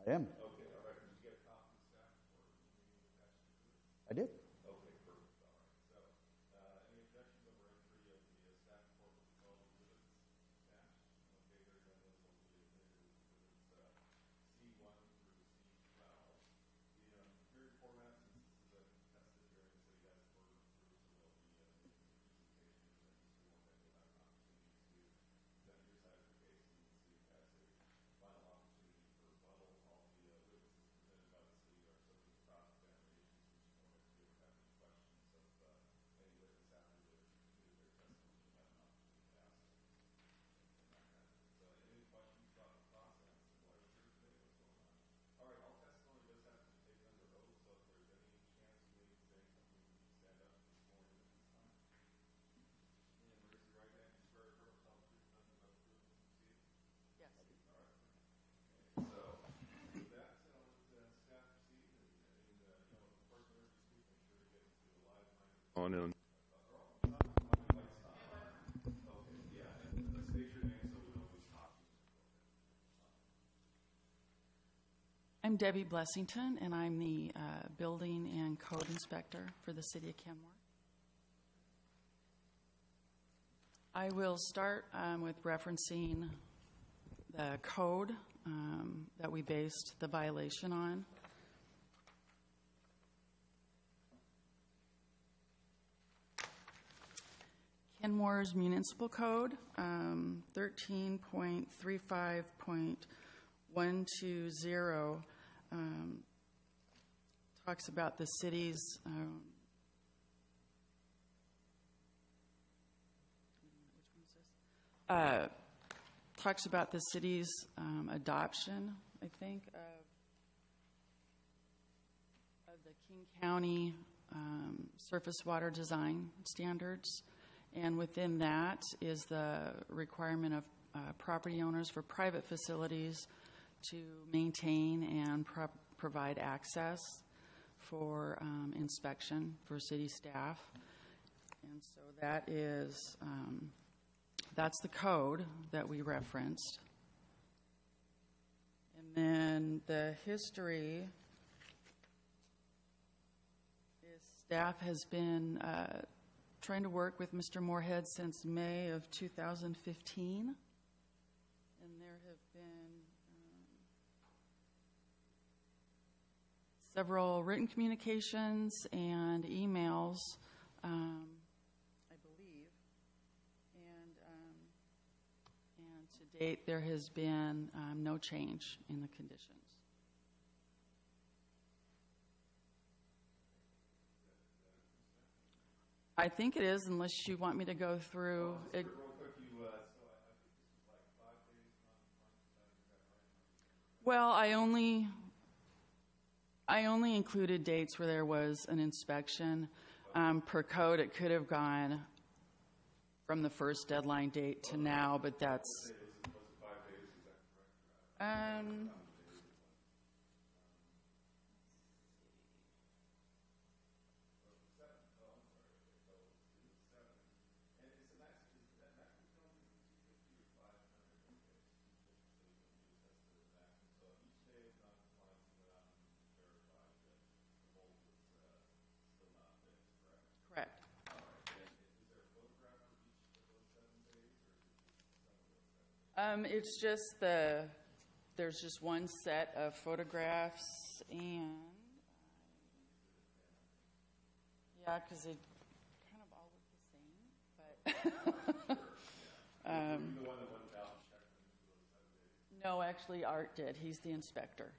I am. Okay, all right. Did you get a copy of the staff report? I did. Okay, perfect. All right. So, any objections over entry of the staff report with all exhibits attached? Okay, very good. Those will be admitted as exhibits C1 through C12. The hearing format, since this is a contested hearing, so you guys have worked through, so there'll be presentations and Mr. Moorhead will have an opportunity to present your side of the case, and the city has a final opportunity for rebuttal. All the witnesses presented by the city are subject to cross-examination. Mr. Moorhead, if you ever have any questions of any witness after they've completed their testimony, you have an opportunity to ask them. So, any questions about the process and why we're here today? What's going on? All right, all testimony does have to be taken under oath, so if there's any chance you need to say something, you can stand up and sworn in at this time. And raise your right hand and swear to tell the truth, nothing but the truth, and proceed. Yes. All right. Okay, so with that, let staff proceed, and the person who's speaking, make sure to get into the live microphone. I'm Debbie Blessington, and I'm the Building and Code Inspector for the City of Kenmore. I will start with referencing the code that we based the violation on. Kenmore's Municipal Code, 13.35.120, talks about the city's adoption, I think, of the King County surface water design standards. And within that is the requirement of property owners for private facilities to maintain and provide access for inspection for city staff. And so that is, that's the code that we referenced. And then the history is staff has been trying to work with Mr. Moorhead since May of 2015. And there have been several written communications and emails, I believe. And to date, there has been no change in the conditions. I think it is, unless you want me to go through it. Well, I only included dates where there was an inspection. Per code, it could have gone from the first deadline date to now, but that's. It's just there's just one set of photographs, and yeah, because they kind of all look the same, but no, actually Art did. He's the inspector.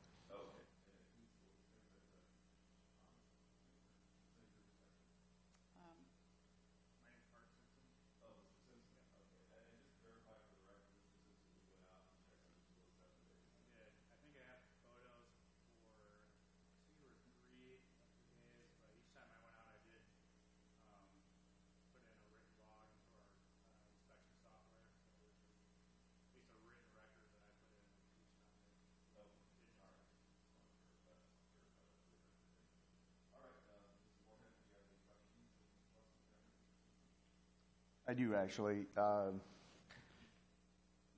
I do, actually.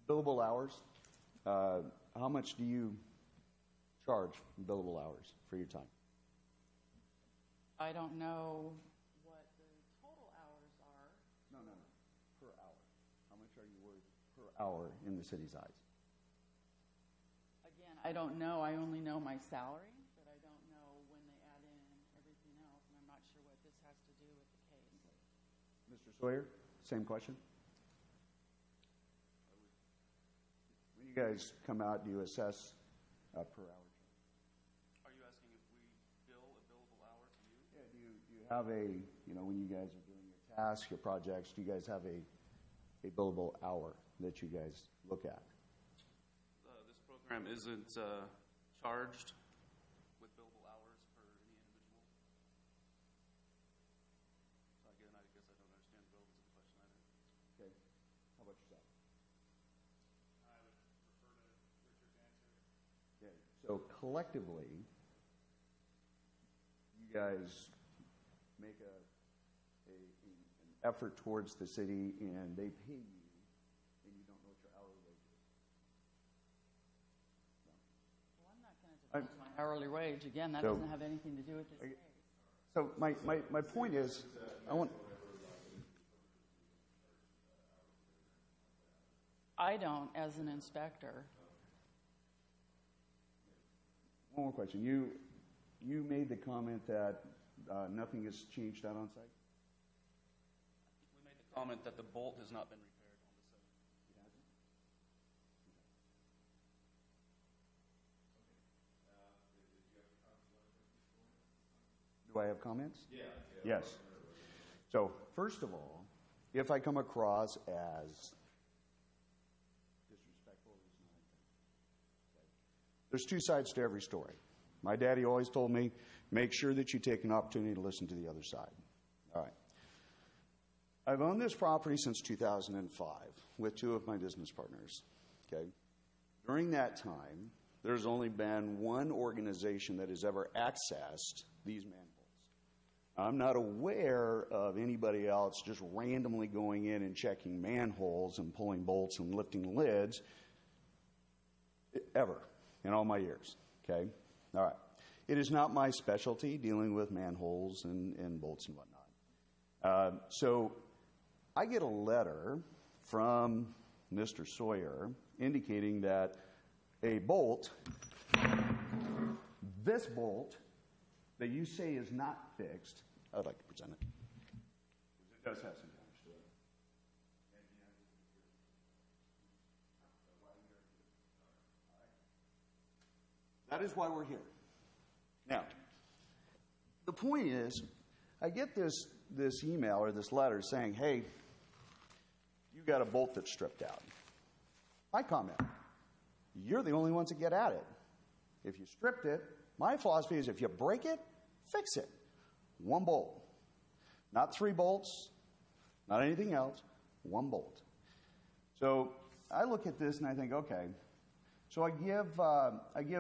Billable hours. How much do you charge billable hours for your time? I don't know what the total hours are. No. Per hour. How much are you worth per hour in the city's eyes? Again, I don't know. I only know my salary, but I don't know when they add in everything else, and I'm not sure what this has to do with the case. Mr. Sawyer, same question. When you guys come out, do you assess per hour? Are you asking if we bill a billable hour to you? Yeah, do you have when you guys are doing your tasks, your projects, do you guys have a billable hour that you guys look at? This program isn't charged with billable hours for any individual. So again, I guess I don't understand the relevance of the question either. Okay. How about yourself? I would refer to Richard's answer. Okay. So collectively, you guys make an effort towards the city, and they pay you, and you don't know what your hourly wage is. No. Well, I'm not going to divulge my hourly wage. Again, that So- doesn't have anything to do with this case. So my point is, I don't, as an inspector. one more question. You made the comment that nothing has changed out on site? We made the comment that the bolt has not been repaired on the site. Do I have comments? Yeah. Yes. So, first of all, if I come across as disrespectful, there's two sides to every story. My daddy always told me, make sure that you take an opportunity to listen to the other side. All right. I've owned this property since 2005 with two of my business partners. Okay. During that time, there's only been one organization that has ever accessed these manholes. I'm not aware of anybody else just randomly going in and checking manholes and pulling bolts and lifting lids ever in all my years. Okay? All right. It is not my specialty dealing with manholes and bolts and whatnot. So I get a letter from Mr. Sawyer indicating that a bolt, this bolt that you say is not fixed, I'd like to present it. It does have some damage to it. That is why we're here. Now, the point is, I get this email or this letter saying, hey, you got a bolt that's stripped out. My comment, you're the only ones that get at it. If you stripped it, my philosophy is if you break it, fix it. One bolt. Not three bolts, not anything else, one bolt. So I look at this and I think, okay. So I give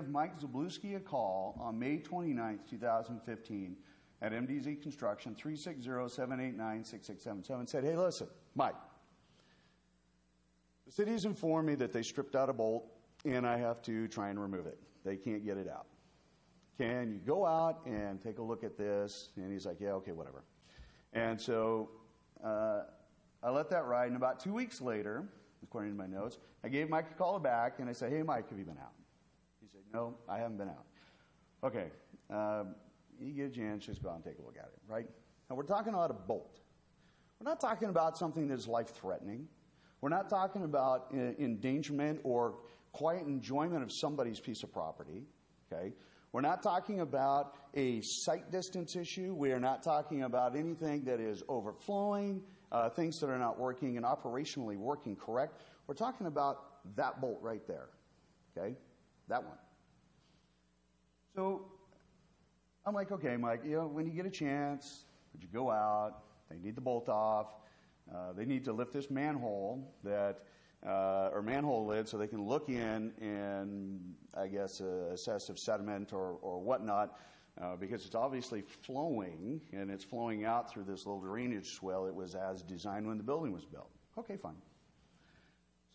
Mike Zabluski a call on May 29th, 2015 at MDZ Construction, 360-789-6677, and said, hey, listen, Mike, the city has informed me that they stripped out a bolt and I have to try and remove it. They can't get it out. Can you go out and take a look at this? And he's like, yeah, okay, whatever. And so I let that ride, and about 2 weeks later, according to my notes, I gave Mike a call back, and I said, hey, Mike, have you been out? He said, no, I haven't been out. Okay, you get a chance, just go out and take a look at it, right? Now, we're talking about a bolt. We're not talking about something that's life-threatening. We're not talking about endangerment or quiet enjoyment of somebody's piece of property, okay? We're not talking about a sight distance issue. We are not talking about anything that is overflowing, things that are not working and operationally working correct. We're talking about that bolt right there, okay? That one. So I'm like, okay, Mike, when you get a chance, would you go out? They need the bolt off. They need to lift this manhole or manhole lid so they can look in and, I guess, assess if sediment or whatnot, because it's obviously flowing, and it's flowing out through this little drainage swell. It was as designed when the building was built. Okay, fine.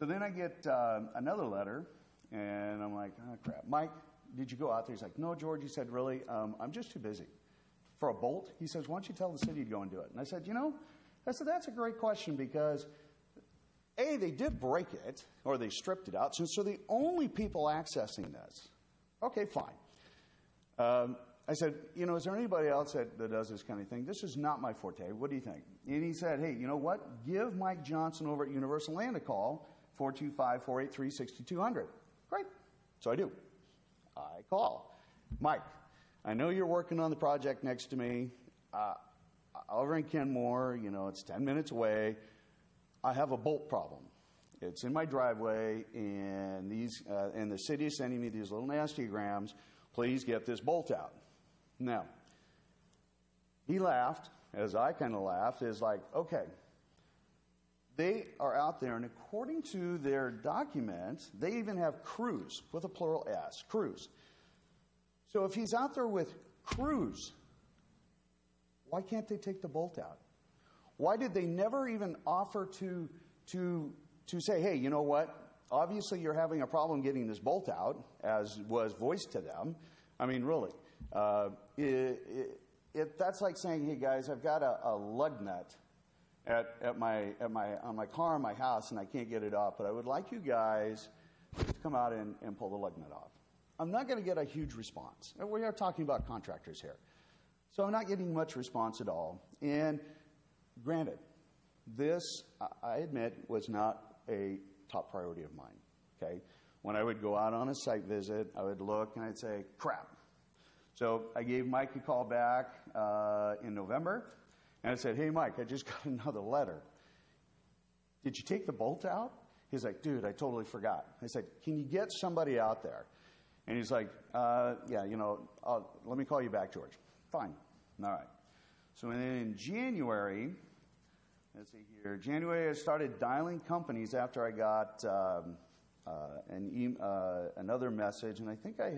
So then I get another letter, and I'm like, oh, crap. Mike, did you go out there? He's like, no, George. He said, really? I'm just too busy. For a bolt? He says, why don't you tell the city to go and do it? And I said, that's a great question because, A, they did break it, or they stripped it out, so the only people accessing this. Okay, fine. I said, is there anybody else that does this kind of thing? This is not my forte. What do you think? And he said, hey, you know what? Give Mike Johnson over at Universal Land a call, 425-483-6200. Great. So I do. I call. Mike, I know you're working on the project next to me. Over in Kenmore, it's 10 minutes away. I have a bolt problem. It's in my driveway, and the city is sending me these little nastygrams. Please get this bolt out. Now, he laughed, as I kind of laughed, is like, okay, they are out there, and according to their document, they even have crews, with a plural S, crews. So if he's out there with crews, why can't they take the bolt out? Why did they never even offer to say, hey, you know what? Obviously, you're having a problem getting this bolt out, as was voiced to them. I mean, really. That's like saying, hey, guys, I've got a lug nut on my car in my house, and I can't get it off, but I would like you guys to come out and pull the lug nut off. I'm not going to get a huge response. We are talking about contractors here. So I'm not getting much response at all. And granted, this, I admit, was not a top priority of mine. Okay? When I would go out on a site visit, I would look and I'd say, crap. So I gave Mike a call back in November, and I said, hey, Mike, I just got another letter. Did you take the bolt out? He's like, dude, I totally forgot. I said, can you get somebody out there? And he's like, yeah, let me call you back, George. Fine. All right. So then in January, let's see here, January I started dialing companies after I got another message, and I think I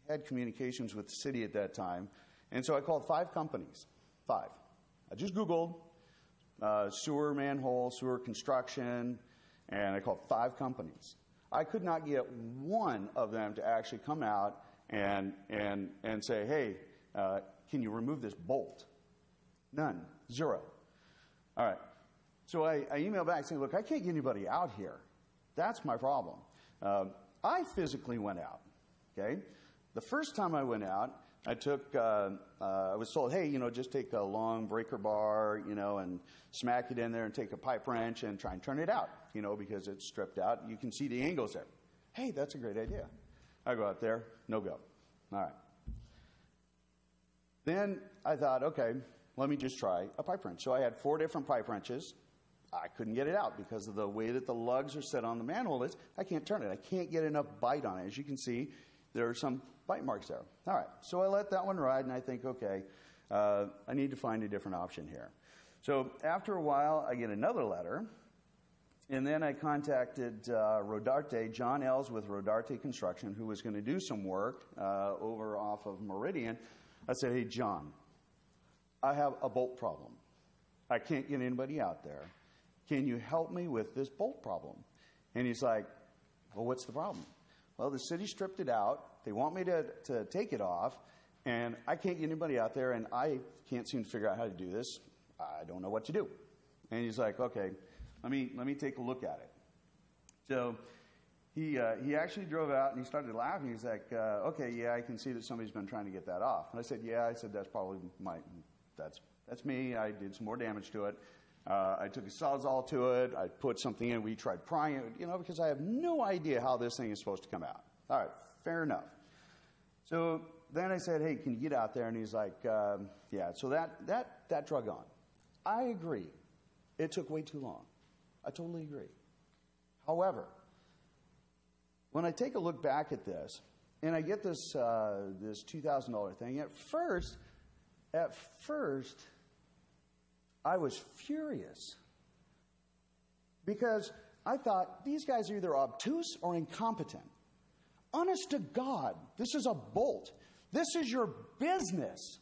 had communications with the city at that time, and so I called 5 companies. 5. I just Googled sewer manhole, sewer construction, and I called 5 companies. I could not get one of them to actually come out and say, hey, can you remove this bolt? None. 0. All right. So I emailed back saying, look, I can't get anybody out here. That's my problem. I physically went out. Okay? The first time I went out, I was told, hey, just take a long breaker bar, and smack it in there and take a pipe wrench and try and turn it out, because it's stripped out. You can see the angles there. Hey, that's a great idea. I go out there, no go. All right. Then I thought, okay, let me just try a pipe wrench. So I had 4 different pipe wrenches. I couldn't get it out because of the way that the lugs are set on the manhole is. I can't turn it. I can't get enough bite on it. As you can see, there are some bite marks there. All right. So I let that one ride, and I think, okay, I need to find a different option here. So after a while, I get another letter, and then I contacted Rodarte, John Ells with Rodarte Construction, who was going to do some work over off of Meridian. I said, hey, John, I have a bolt problem. I can't get anybody out there. Can you help me with this bolt problem? And he's like, well, what's the problem? Well, the city stripped it out. They want me to take it off, and I can't get anybody out there, and I can't seem to figure out how to do this. I don't know what to do. And he's like, okay, let me take a look at it. So he actually drove out, and he started laughing. He's like, okay, yeah, I can see that somebody's been trying to get that off. And I said, yeah, that's probably that's me. I did some more damage to it. I took a Sawzall to it. I put something in. We tried prying it, because I have no idea how this thing is supposed to come out. All right, fair enough. So then I said, hey, can you get out there? And he's like, yeah. So that drug on. I agree. It took way too long. I totally agree. However, when I take a look back at this, and I get this $2,000 thing, at first, I was furious because I thought these guys are either obtuse or incompetent. Honest to God, this is a bolt. This is your business.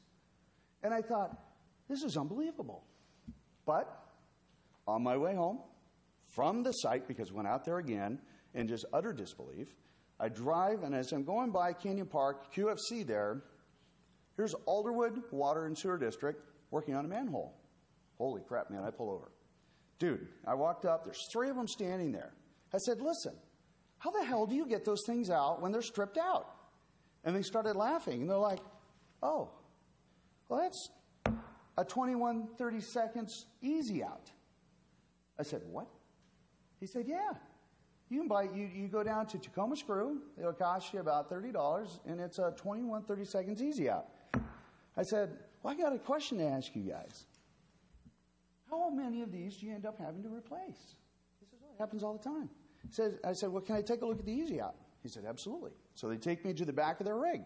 And I thought, this is unbelievable. But on my way home from the site, because I went out there again in just utter disbelief, I drive, and as I'm going by Canyon Park, QFC there, here's Alderwood Water and Sewer District working on a manhole. Holy crap, man, I pull over. Dude, I walked up, there's 3 of them standing there. I said, listen, how the hell do you get those things out when they're stripped out? And they started laughing, and they're like, oh, well, that's a 21, 30 seconds easy out. I said, what? He said, yeah. You can buy, you go down to Tacoma Screw, it'll cost you about $30, and it's a 21, 30 seconds easy out. I said, well, I got a question to ask you guys. How many of these do you end up having to replace? He says, well, it happens all the time. I said, well, can I take a look at the easy out? He said, absolutely. So they take me to the back of their rig.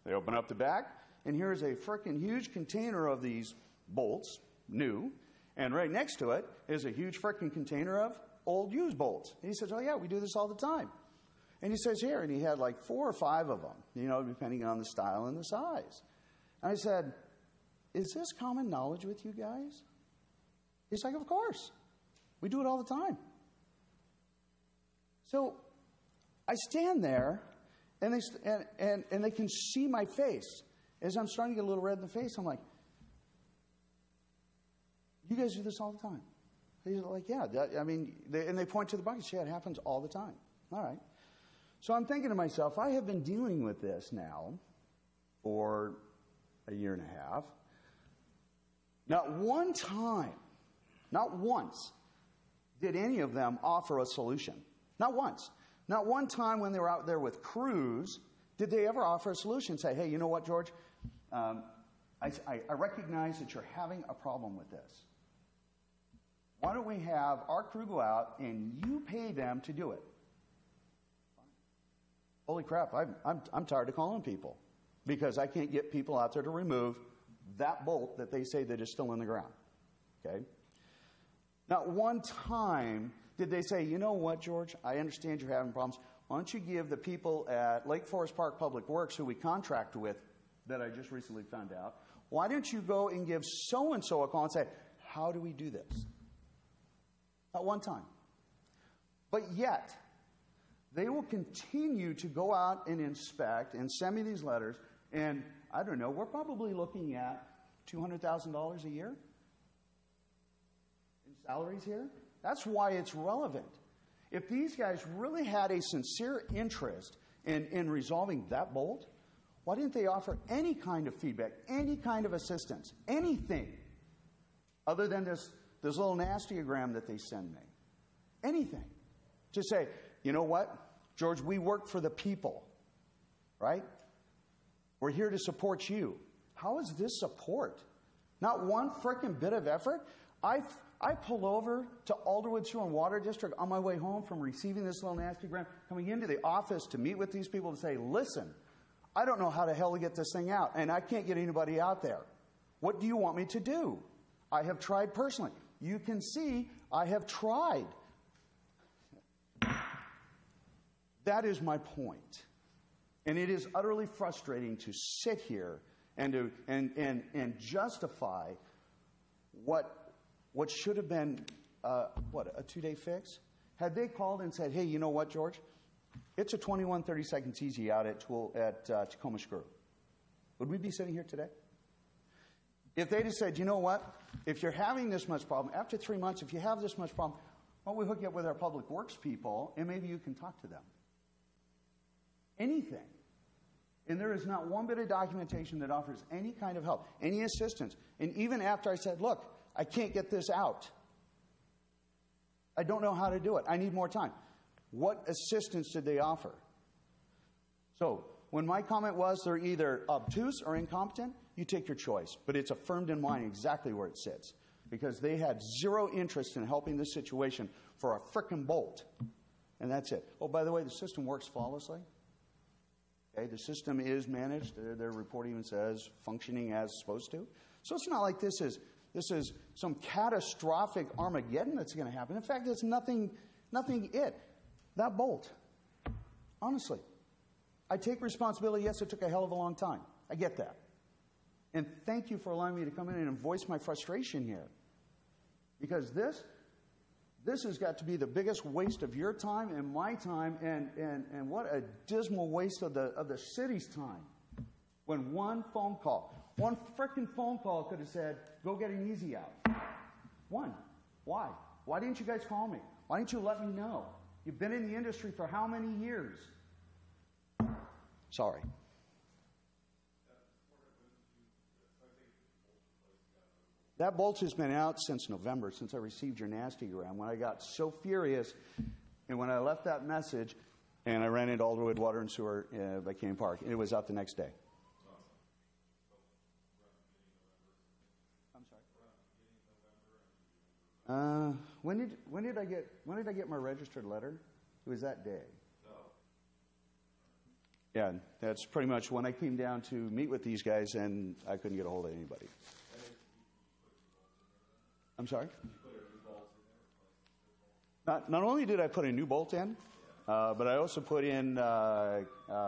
They open up the back, and here's a frickin' huge container of these bolts, new, and right next to it is a huge frickin' container of old used bolts. And he says, oh yeah, we do this all the time. And he says, here, and he had like 4 or 5 of them, depending on the style and the size. And I said, is this common knowledge with you guys? He's like, of course. We do it all the time. So I stand there, and they can see my face. As I'm starting to get a little red in the face, I'm like, you guys do this all the time? He's like, yeah. And they point to the buckets. Yeah, it happens all the time. All right. So I'm thinking to myself, I have been dealing with this now for a year and a half. Not one time, not once, did any of them offer a solution. Not once. Not one time when they were out there with crews did they ever offer a solution. Say, hey, you know what, George? I recognize that you're having a problem with this. Why don't we have our crew go out and you pay them to do it? Holy crap, I'm tired of calling people because I can't get people out there to remove that bolt that they say that is still in the ground. Okay? Not one time did they say, you know what, George, I understand you're having problems. Why don't you give the people at Lake Forest Park Public Works, who we contract with, that I just recently found out, why don't you go and give so-and-so a call and say, how do we do this? Not one time. But yet, they will continue to go out and inspect and send me these letters, and I don't know, we're probably looking at $200,000 a year in salaries here. That's why it's relevant. If these guys really had a sincere interest in resolving that bolt, why didn't they offer any kind of feedback, any kind of assistance, anything other than this little nastygram that they send me? Anything. To say, you know what, George, we work for the people, right? We're here to support you. How is this support? Not one frickin' bit of effort. I pull over to Alderwood Sewer and Water District on my way home from receiving this little nastygram, coming into the office to meet with these people to say, listen, I don't know how the hell to get this thing out, and I can't get anybody out there. What do you want me to do? I have tried personally. You can see I have tried. That is my point. And it is utterly frustrating to sit here and justify what should have been, a 2-day fix? Had they called and said, hey, you know what, George? It's a 21, 30 seconds easy out at Tacoma Screw. Would we be sitting here today? If they'd have said, you know what? If you're having this much problem, after 3 months, if you have this much problem, why don't we hook you up with our public works people, and maybe you can talk to them. Anything. And there is not one bit of documentation that offers any kind of help, any assistance. And even after I said, look, I can't get this out. I don't know how to do it. I need more time. What assistance did they offer? So when my comment was they're either obtuse or incompetent, you take your choice. But it's affirmed in mine exactly where it sits. Because they had zero interest in helping this situation for a frickin' bolt. And that's it. Oh, by the way, the system works flawlessly. Okay, the system is managed. Their report even says functioning as supposed to. So it's not like this is some catastrophic Armageddon that's going to happen. In fact, it's nothing. That bolt. Honestly, I take responsibility. Yes, it took a hell of a long time. I get that. And thank you for allowing me to come in and voice my frustration here. Because this has got to be the biggest waste of your time and my time, and what a dismal waste of the city's time. When one frickin' phone call could have said, go get an easy out. One. Why? Why didn't you guys call me? Why didn't you let me know? You've been in the industry for how many years? Sorry. That bolt has been out since November, since I received your nasty gram, when I got so furious, and when I left that message, and I ran into Alderwood Water and Sewer by Canyon Park, and it was out the next day. I'm sorry. When did I get my registered letter? It was that day. Yeah, that's pretty much when I came down to meet with these guys, and I couldn't get a hold of anybody. I'm sorry? Not only did I put a new bolt in, but I also put in it's a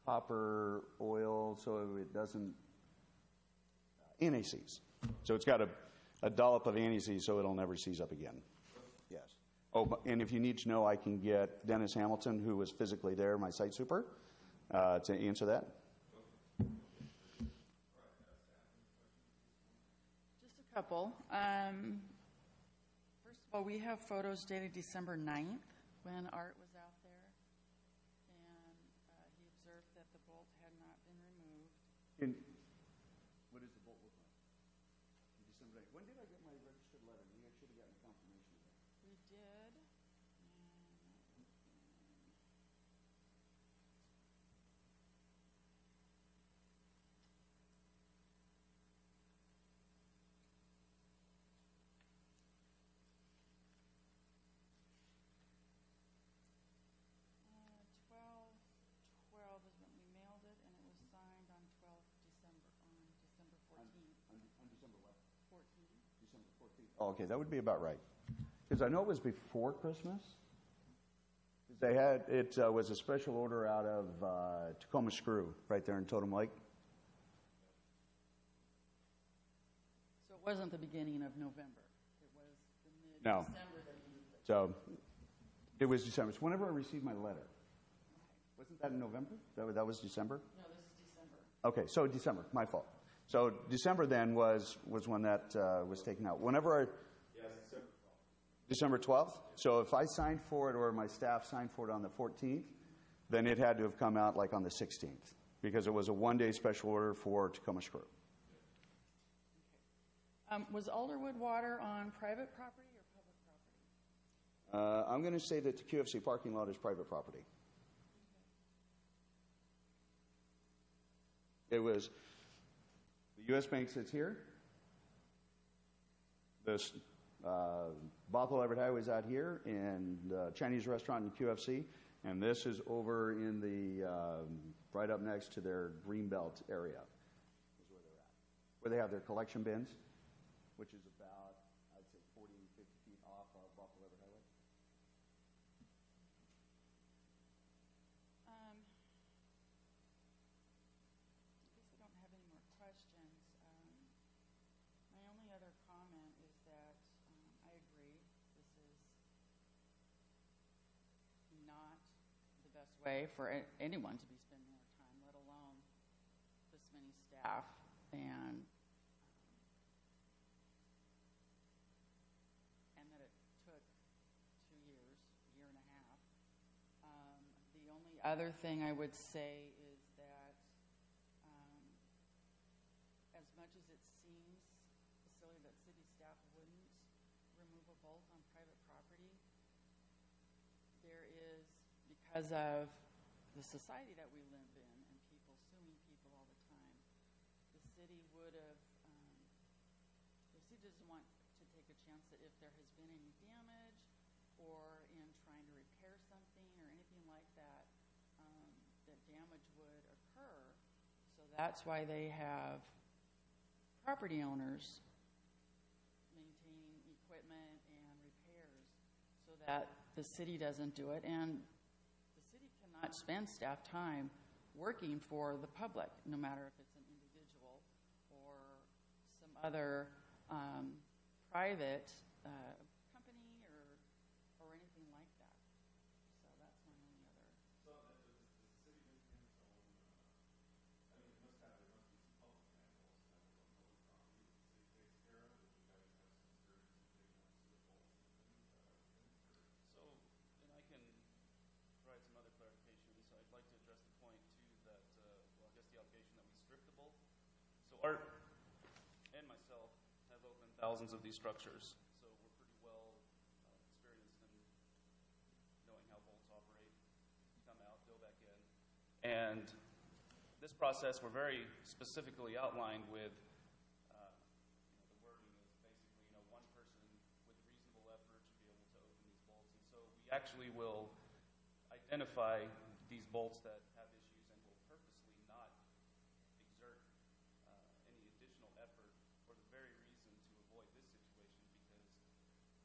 copper oil, so it doesn't anti-seize. So it's got a dollop of anti-seize, so it'll never seize up again. Yes. Oh, and if you need to know, I can get Dennis Hamilton, who was physically there, my site super, to answer that. Couple. First of all, we have photos dated December 9th when Art was out there, and he observed that the bolt had not been removed. What does the bolt look like? December 9th. When did I get my registered letter? You guys should have gotten a confirmation of that. We did. Oh, okay, that would be about right. Because I know it was before Christmas. They had it was a special order out of Tacoma Screw right there in Totem Lake. So it wasn't the beginning of November. It was the mid-December that you used it. So it was December. It's whenever I received my letter. Wasn't that in November? That was December? No, this is December. Okay, so December, my fault. So December then was when that was taken out. December 12th. So if I signed for it or my staff signed for it on the 14th, then it had to have come out like on the 16th because it was a one-day special order for Tacoma Screw. Was Alderwood Water on private property or public property? I'm going to say that the QFC parking lot is private property. It was... The U.S. Bank sits here. This Bothell Everett Highway is out here, and Chinese restaurant and QFC. And this is over in the right up next to their Greenbelt area, is where they're at, where they have their collection bins, which is about, I'd say, 40, 50 feet off of Bothell Everett Highway. Way for anyone to be spending more time, let alone this many staff, and that it took 2 years, a year and a half. The only other thing I would say is that as much as it seems silly that city staff wouldn't remove a bolt on private property, there is, because of the society that we live in and people suing people all the time, the city would have, the city doesn't want to take a chance that if there has been any damage or in trying to repair something or anything like that, that damage would occur. So that's why they have property owners maintaining equipment and repairs so that the city doesn't do it. And not spend staff time working for the public, no matter if it's an individual or some other private company or anything like that. So that's my only other. So does the city of Independence own, I mean, there must be some public manholes that are on public property that the city takes care of, and you guys have some experience in digging up to the bolts and things, So, and I can provide some other clarification. So I'd like to address the point too that, well, I guess the allegation that we stripped the bolt. So Art and myself have opened thousands of these structures, so we're pretty well experienced in knowing how bolts operate, come out, go back in. And this process we're very specifically outlined with, the wording is basically, one person with reasonable effort should be able to open these bolts. And so we actually will identify these bolts that have issues and will purposely not exert any additional effort for the very reason to avoid this situation, because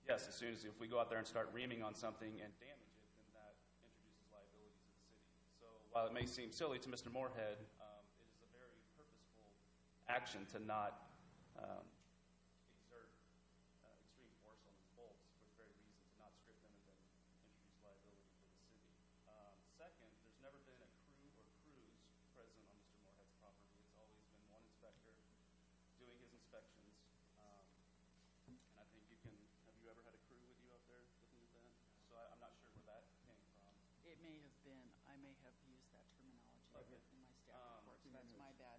yes, as soon as if we go out there and start reaming on something and damage it, then that introduces liability to the city. So while it may seem silly to Mr. Moorhead, it is a very purposeful action to not exert extreme force on these bolts for the very reason to not strip them and then introduce liability for the city. Second, there's never been a crew or crews present on Mr. Moorhead's property. It's always been one inspector doing his inspections. And I think have you ever had a crew with you out there looking at that? So I'm not sure where that came from. It may have been, I may have used that terminology in my staff reports. That's my bad.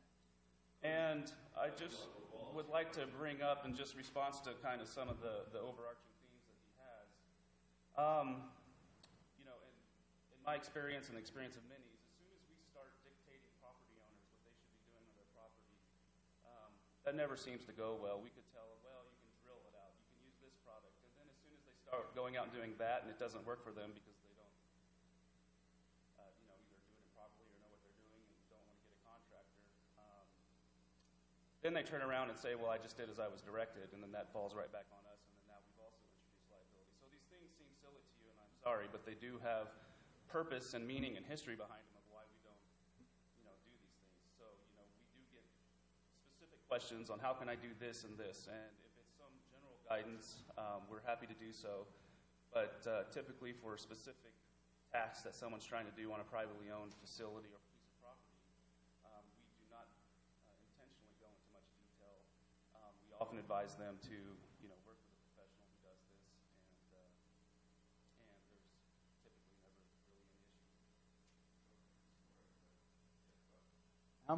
And I just would like to bring up, in just response to kind of some of the overarching themes that he has, in my experience and the experience of many, as soon as we start dictating property owners what they should be doing on their property, that never seems to go well. We could tell them, well, you can drill it out, you can use this product, and then as soon as they start going out and doing that and it doesn't work for them because they don't, either do it improperly or know what they're doing and don't want to get a contractor, then they turn around and say, well, I just did as I was directed, and then that falls right back on us, and then now we've also introduced liability. So these things seem silly to you, and I'm sorry, but they do have purpose and meaning and history behind them of why we don't, do these things. So, we do get specific questions on how can I do this and this, and if it's some general guidance, we're happy to do so. But typically for specific tasks that someone's trying to do on a privately owned facility or piece of property, we do not intentionally go into much detail. We often advise them to, work with a professional who does this, and there's typically never really an issue. How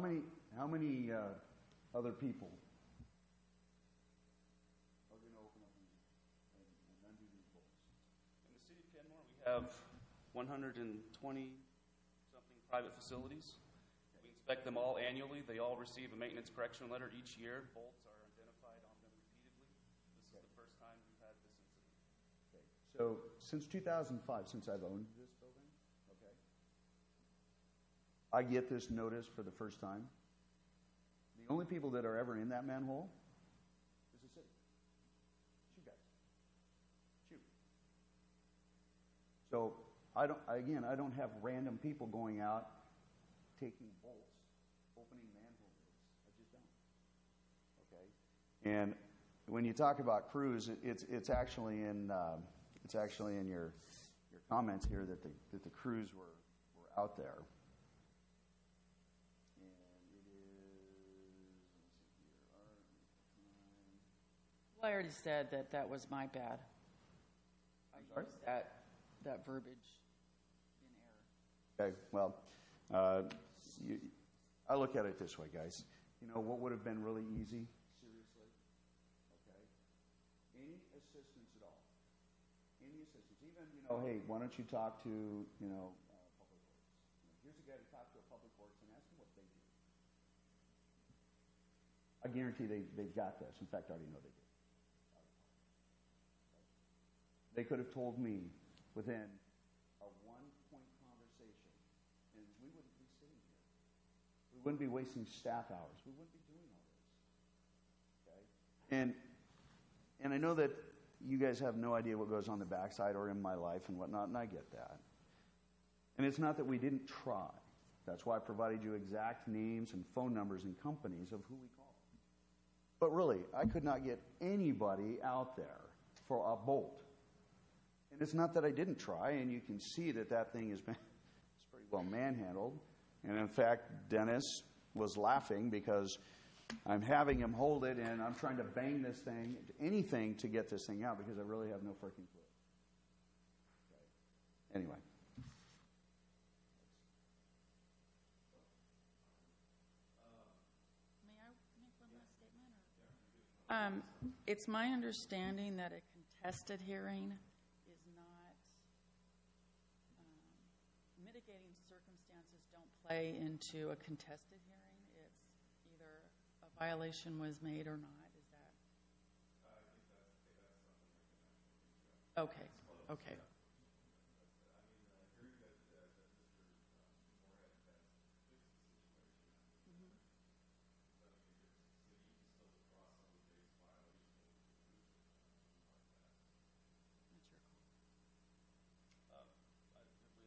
many other people are going to open up and undo these bolts? In the city of Kenmore, we have 120-something private facilities. We inspect them all annually. They all receive a maintenance correction letter each year. Bolts are identified on them repeatedly. This is the first time we've had this incident. Okay. So since 2005, since I've owned this building, I get this notice for the first time. The only people that are ever in that manhole is the city. It's you guys. It's you. So I don't have random people going out taking bolts, opening manhole lids. I just don't. Okay. And when you talk about crews, it's actually in your comments here that the crews were out there. Well, I already said that was my bad. I sorry? used that verbiage in error. Okay, well, I look at it this way, guys. What would have been really easy? Seriously? Okay. Any assistance at all? Any assistance? Even, hey, why don't you talk to, Public Works? Here's a guy to talk to a Public Works and ask them what they do. I guarantee they've got this. In fact, I already know they do. They could have told me within a one-point conversation, and we wouldn't be sitting here. We wouldn't be wasting staff hours. We wouldn't be doing all this. Okay? And I know that you guys have no idea what goes on the backside or in my life and whatnot, and I get that. And it's not that we didn't try. That's why I provided you exact names and phone numbers and companies of who we call. But really, I could not get anybody out there for a bolt. And it's not that I didn't try, and you can see that that thing has been it's pretty well manhandled. And in fact, Dennis was laughing because I'm having him hold it, and I'm trying to bang this thing, anything to get this thing out because I really have no freaking clue. Okay. Anyway. May I make one last statement? It's my understanding that a contested hearing is not, mitigating circumstances don't play into a contested hearing. It's either a violation was made or not. Is that? I think that's something I can actually. Okay, okay. Hearing that Mr. Moorhead has fixed the situation, but I think it's the city can still cross some of the base violation of the That's your call.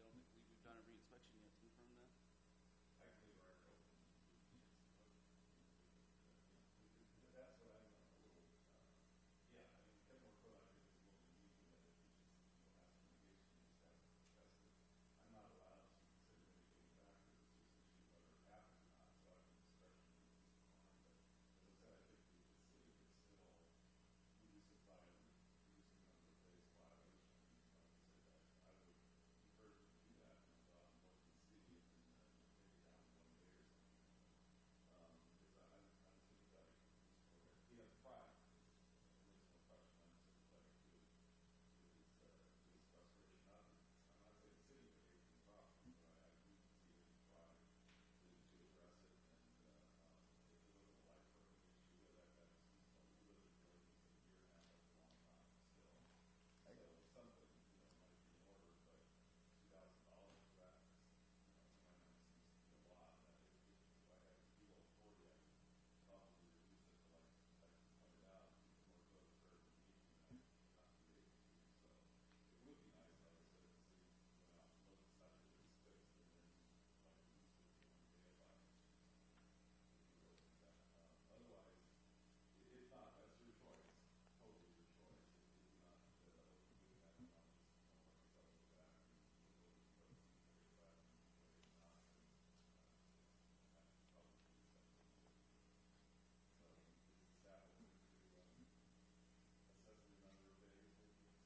I don't think we've done a re-inspection yet to confirm that. I believe our code. That's what I'm a little, yeah, I mean, Kenmore code, I think is a little unique in that it teaches, mass communication is that tested. I'm not allowed to consider mitigating factors, it's just an issue whether it happens or not, so I can discretion to use the harm. But as I said, I think the city could still reduce it by reducing the number of days violation. Like I said, I would encourage you to do that and go out and work with the city and take it down to 1 day or something. Because I'm sympathetic to this program. He has pride. There's no question. I'm sympathetic to his frustration. I'm not saying the city would hate the problem, but I do see his pride to address it. And if it was a life-threatening issue, that's literally a year and a half. That's a long time still. So something, might be in order, but $2,000 for that, might not seem a lot. If I had legal authority, I would probably reduce it to like you pointed out, more code for the meeting, not the age. So it would be nice, like I said, if the city went out and looked, decided it was fixed, and then like reduced it to 1 day violation. If you look at that. Otherwise, if not, that's your choice. Totally your choice. If not, doing that, I'll just work myself with that and look over the code and figure it out. But if not, then probably do something. So is the staff willing to assess the number of days in this case?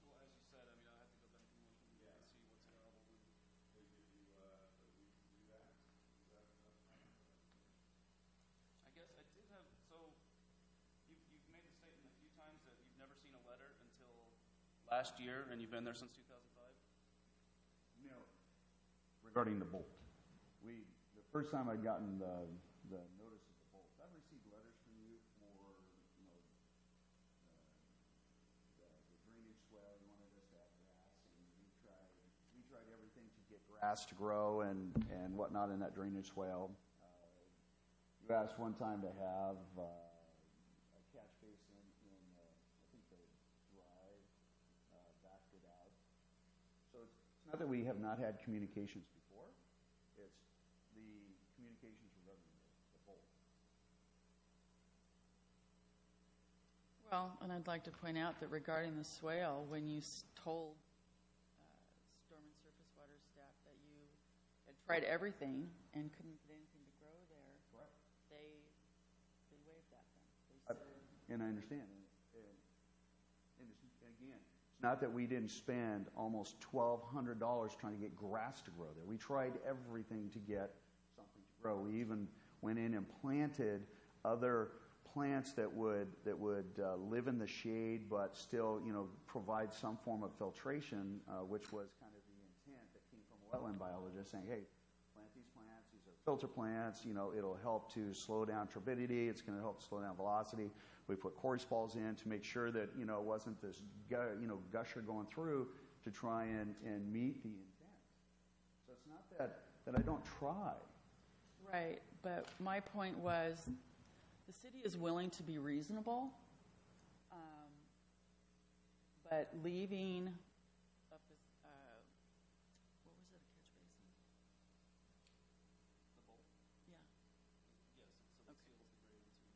Well, as you said, I mean, I have to go back and look and see what's available. They give you a week to do that? Is that enough time? I guess I did have, so you've made the statement a few times that you've never seen a letter until last year, and you've been there since 2005? No. Regarding the bolt. The first time I'd gotten the notice of the bolt, I've received letters from you for, the drainage swale. You wanted us to have grass, and we tried everything to get grass to grow and whatnot in that drainage swale. You asked one time to have a catch basin in, I think the drive, backed it out. So it's not that we have not had communications before. It's the communications regarding the bolt. Well, and I'd like to point out that regarding the swale, when you told storm and surface water staff that you had tried everything and couldn't get anything to grow there, Correct. they waived that then. They said, And I understand. And again, it's not that we didn't spend almost $1,200 trying to get grass to grow there. We tried everything to get something to grow. We even went in and planted other plants that would live in the shade, but still, provide some form of filtration, which was kind of the intent that came from a wetland biologist saying, hey, plant these plants. These are filter plants. It'll help to slow down turbidity. It's going to help slow down velocity. We put quarry spalls in to make sure that, it wasn't this, gusher going through to try and meet the intent. So it's not that I don't try. right, but my point was, the city is willing to be reasonable, but leaving up this, what was it, a catch basin? The bolt? Yeah. Yes, so the seal is the grade into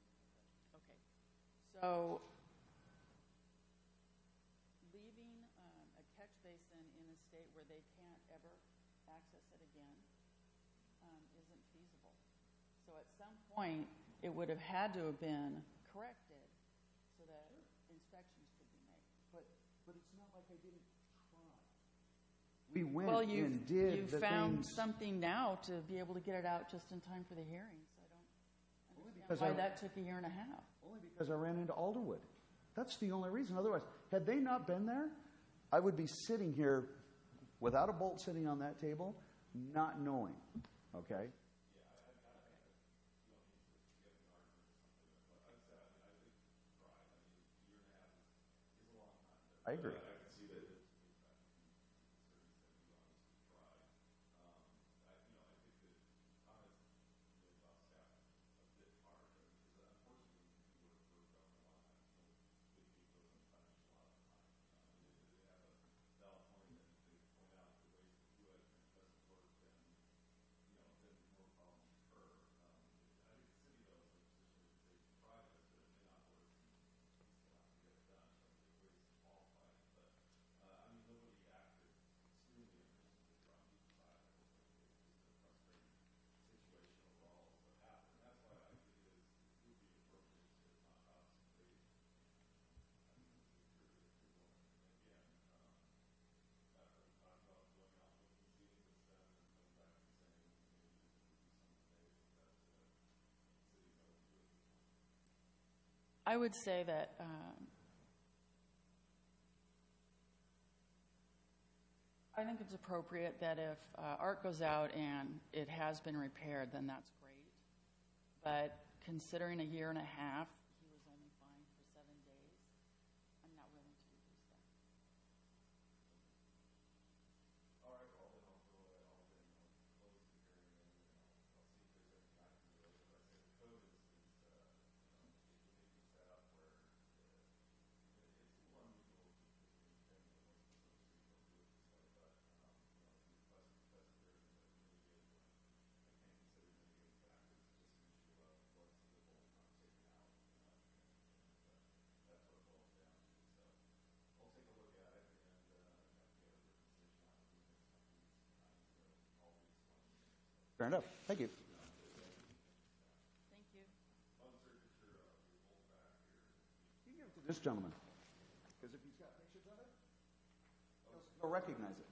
So leaving a catch basin in a state where they can't ever access it again isn't feasible. So at some point, it would have had to have been corrected so that inspections could be made. But it's not like I didn't try. We went Well, and did you the found things. something now to be able to get it out just in time for the hearing. So I don't because understand why that took a year and a half. Only because I ran into Alderwood. That's the only reason. Otherwise, had they not been there, I would be sitting here without a bolt sitting on that table, not knowing. Okay? I agree. I would say that I think it's appropriate that if art goes out and it has been repaired, then that's great. But considering a year and a half, he was only fined for 7 days. I'm not willing to reduce that. All right, well, then I'll close the hearing and I'll see if there's anything I can do. As I say, the code is set up where it's a little unusual to do things that wasn't supposed to be this way, but request there's a mitigating, I can't consider mitigating factors, it's just an issue of what's the bolt not taken out. That's what it boils down to. So we'll take a look at it and have to get a written decision out of the next couple weeks. All these ones. Fair enough. Thank you. Thank you. You give it to this gentleman. Because if he's got pictures of it, he'll recognize it.